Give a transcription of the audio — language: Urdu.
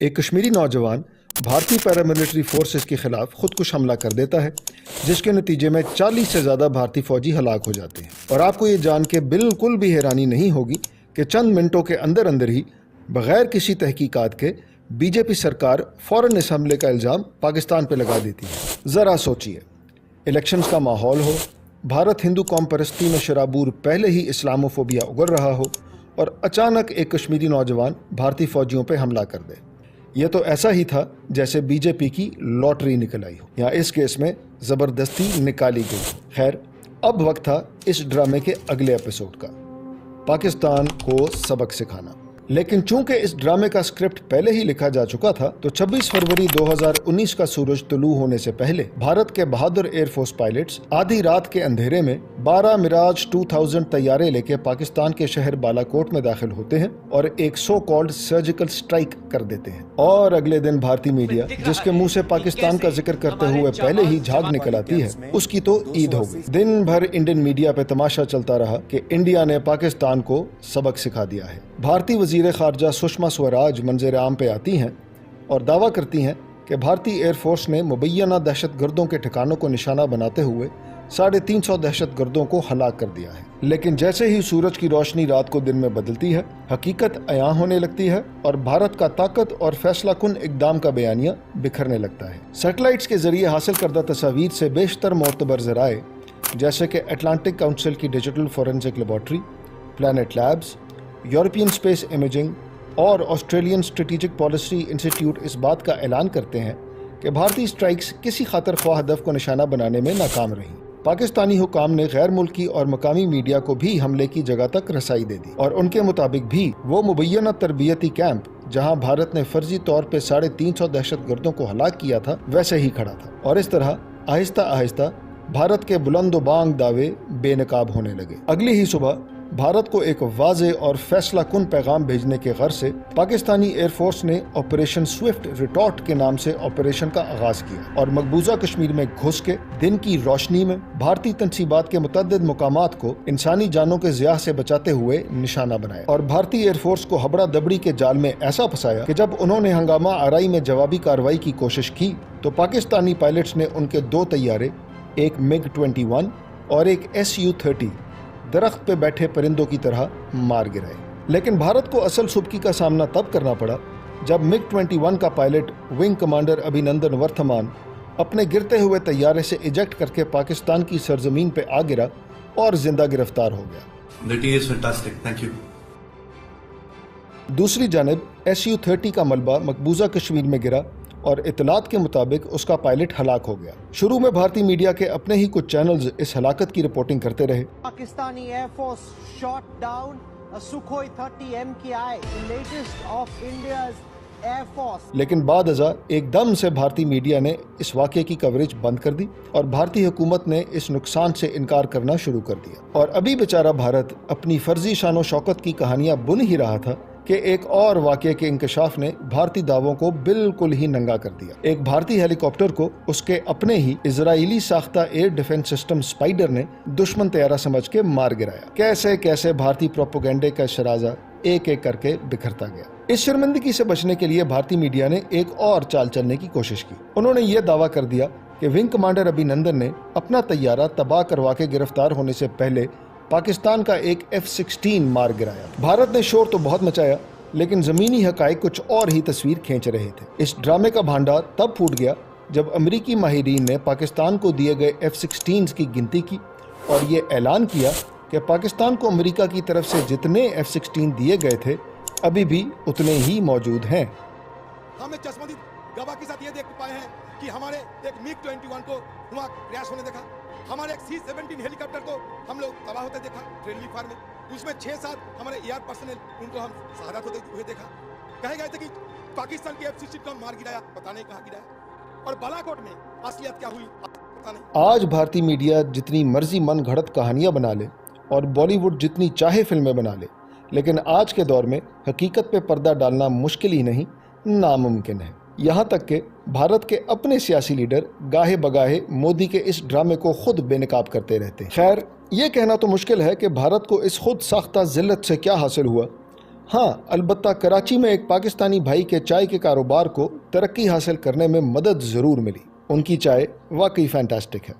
ایک کشمیری نوجوان بھارتی پیراملٹری فورسز کے خلاف خودکش حملہ کر دیتا ہے جس کے نتیجے میں 40 سے زیادہ بھارتی فوجی ہلاک ہو جاتے ہیں۔ اور آپ کو یہ جان کے بالکل بھی حیرانی نہیں ہوگی کہ چند منٹوں کے اندر ہی بغیر کسی تحقیقات کے بی جے پی سرکار فوراً اس حملے کا الزام پاکستان پہ لگا دیتی ہے۔ ذرا سوچئے، الیکشنز کا ماحول ہو، بھارت ہندو قوم پرستی میں شرابور پہلے ہی اسلاموفوبیا اگر رہا ہو، اور اچانک ایک کشمیری نوجوان بھارتی فوجیوں پہ حملہ کر دے۔ یہ تو ایسا ہی تھا جیسے بی جے پی کی لاٹری نکل آئی ہو، یا اس کیس میں زبردستی نکالی گئی۔ خیر، اب وقت تھا اس ڈرامے کے اگلے ایپیسوڈ کا، پاکستان کو سبق سکھانا۔ لیکن چونکہ اس ڈرامے کا اسکرپٹ پہلے ہی لکھا جا چکا تھا تو 26 فروری 2019 کا سورج طلوع ہونے سے پہلے بھارت کے بہادر ایئر فورس پائلٹس آدھی رات کے اندھیرے میں 12 میراج 2000 طیارے لے کے پاکستان کے شہر بالاکوٹ میں داخل ہوتے ہیں اور ایک سو کالڈ سرجیکل سٹرائک کر دیتے ہیں۔ اور اگلے دن بھارتی میڈیا جس کے منہ سے پاکستان کا ذکر کرتے ہوئے پہلے ہی جھاگ نکل آتی ہے، اس کی تو عید ہو گئی۔ دن بھر انڈین میڈیا پہ تماشا چلتا رہا کہ انڈیا نے پاکستان کو سبق سکھا دیا ہے۔ بھارتی وزیر خارجہ سشما سوراج منظر عام پہ آتی ہیں اور دعویٰ کرتی ہیں کہ بھارتی ایئر فورس نے مبینہ دہشت گردوں کے ٹھکانوں کو نشانہ بناتے ہوئے 350 دہشت گردوں کو ہلاک کر دیا ہے۔ لیکن جیسے ہی سورج کی روشنی رات کو دن میں بدلتی ہے، حقیقت عیاں ہونے لگتی ہے اور بھارت کا طاقت اور فیصلہ کن اقدام کا بیانیہ بکھرنے لگتا ہے۔ سیٹلائٹس کے ذریعے حاصل کردہ تصاویر سے بیشتر معتبر ذرائع جیسے کہ اٹلانٹک کاؤنسل کی digital forensic laboratory, Planet Labs, European Space Imaging اور آسٹریلین اسٹریٹجک پالیسی انسٹیٹیوٹ اس بات کا اعلان کرتے ہیں کہ بھارتی اسٹرائکس کسی خاطر خواہ ہدف کو نشانہ بنانے میں ناکام رہیں۔ پاکستانی حکام نے غیر ملکی اور مقامی میڈیا کو بھی حملے کی جگہ تک رسائی دے دی، اور ان کے مطابق بھی وہ مبینہ تربیتی کیمپ جہاں بھارت نے فرضی طور پہ 350 دہشت گردوں کو ہلاک کیا تھا ویسے ہی کھڑا تھا۔ اور اس طرح آہستہ آہستہ بھارت کے بلند و بانگ دعوے بے نقاب ہونے لگے۔ اگلی ہی صبح بھارت کو ایک واضح اور فیصلہ کن پیغام بھیجنے کے غرض سے پاکستانی ایئر فورس نے آپریشن سوئفٹ ریٹارٹ کے نام سے آپریشن کا آغاز کیا اور مقبوضہ کشمیر میں گھس کے دن کی روشنی میں بھارتی تنصیبات کے متعدد مقامات کو انسانی جانوں کے ضیاع سے بچاتے ہوئے نشانہ بنایا، اور بھارتی ایئر فورس کو ہبڑا دبڑی کے جال میں ایسا پھنسایا کہ جب انہوں نے ہنگامہ آرائی میں جوابی کارروائی کی کوشش کی تو پاکستانی پائلٹس نے ان کے 2 طیارے، ایک MiG 21 اور ایک Su-30 درخت پہ بیٹھے پرندوں کی طرح مار گرائے۔ لیکن بھارت کو اصل سبکی کا سامنا تب کرنا پڑا جب MiG 21 کا pilot wing commander Abhinandan Varthaman اپنے گرتے ہوئے طیارے سے ایجیکٹ کر کے پاکستان کی سرزمین پہ آ گرا اور زندہ گرفتار ہو گیا۔ دوسری جانب Su-30 کا ملبہ مقبوضہ کشمیر میں گرا اور اطلاعات کے مطابق اس کا پائلٹ ہلاک ہو گیا۔ شروع میں بھارتی میڈیا کے اپنے ہی کچھ چینلز اس ہلاکت کی رپورٹنگ کرتے رہے۔ Pakistani air force shot down Sukhoi 30 MKI, the latest of India's air force. لیکن بعد ازاں ایک دم سے بھارتی میڈیا نے اس واقعے کی کوریج بند کر دی اور بھارتی حکومت نے اس نقصان سے انکار کرنا شروع کر دیا، اور ابھی بیچارہ بھارت اپنی فرضی شان و شوکت کی کہانیاں بن ہی رہا تھا کہ ایک اور واقعے کے انکشاف نے بھارتی دعووں کو بالکل ہی ننگا کر دیا۔ ایک بھارتی ہیلی کاپٹر کو اس کے اپنے ہی اسرائیلی ساختہ ایئر ڈیفنس سسٹم اسپائڈر نے دشمن طیارہ سمجھ کے مار گرایا۔ کیسے کیسے بھارتی پروپیگنڈے کا شرازہ ایک ایک کر کے بکھرتا گیا۔ اس شرمندگی سے بچنے کے لیے بھارتی میڈیا نے ایک اور چال چلنے کی کوشش کی۔ انہوں نے یہ دعویٰ کر دیا کہ ونگ کمانڈر ابھینندن نے اپنا طیارہ تباہ کروا کے گرفتار ہونے سے پہلے پاکستان کا ایک F-16 مار گرایا۔ بھارت نے شور تو بہت مچایا لیکن زمینی حقائق کچھ اور ہی تصویر کھینچ رہے تھے۔ اس ڈرامے کا بھانڈار تب پھوٹ گیا جب امریکی ماہرین نے پاکستان کو دیے گئے F-16 کی گنتی کی اور یہ اعلان کیا کہ پاکستان کو امریکہ کی طرف سے جتنے F-16 دیے گئے تھے ابھی بھی اتنے ہی موجود ہیں۔ ہم نے چشمدید گواہ کے ساتھ یہ دیکھ پائے ہیں کہ ہمارے ایک MiG 21 کو وہاں کریش ہونے دیکھا، ہمارے ایک C-17 ہیلی کاپٹر کو ہم لوگ تباہ ہوتے دیکھا فرینڈلی فائر میں، اس میں 6-7 ہمارے ایئر پرسنل ان کو ہم شہادت ہوتے ہوئے دیکھا۔ کہے گئے تھے کہ پاکستان کی F-16 کو مار گرایا، پتہ نہیں کہاں گرایا، اور بالاکوٹ میں اصلیت کیا ہوئی پتہ نہیں۔ آج بھارتی میڈیا جتنی مرضی من گھڑت کہانیاں بنا لے اور بالی ووڈ جتنی چاہے فلمیں بنا لے، لیکن آج کے دور میں حقیقت پہ پردہ ڈالنا مشکل ہی نہیں، ناممکن ہے۔ یہاں تک کہ بھارت کے اپنے سیاسی لیڈر گاہے بگاہے مودی کے اس ڈرامے کو خود بے نقاب کرتے رہتے ہیں۔ خیر، یہ کہنا تو مشکل ہے کہ بھارت کو اس خود ساختہ ذلت سے کیا حاصل ہوا، ہاں البتہ کراچی میں ایک پاکستانی بھائی کے چائے کے کاروبار کو ترقی حاصل کرنے میں مدد ضرور ملی. ان کی چائے واقعی فینٹاسٹک ہے.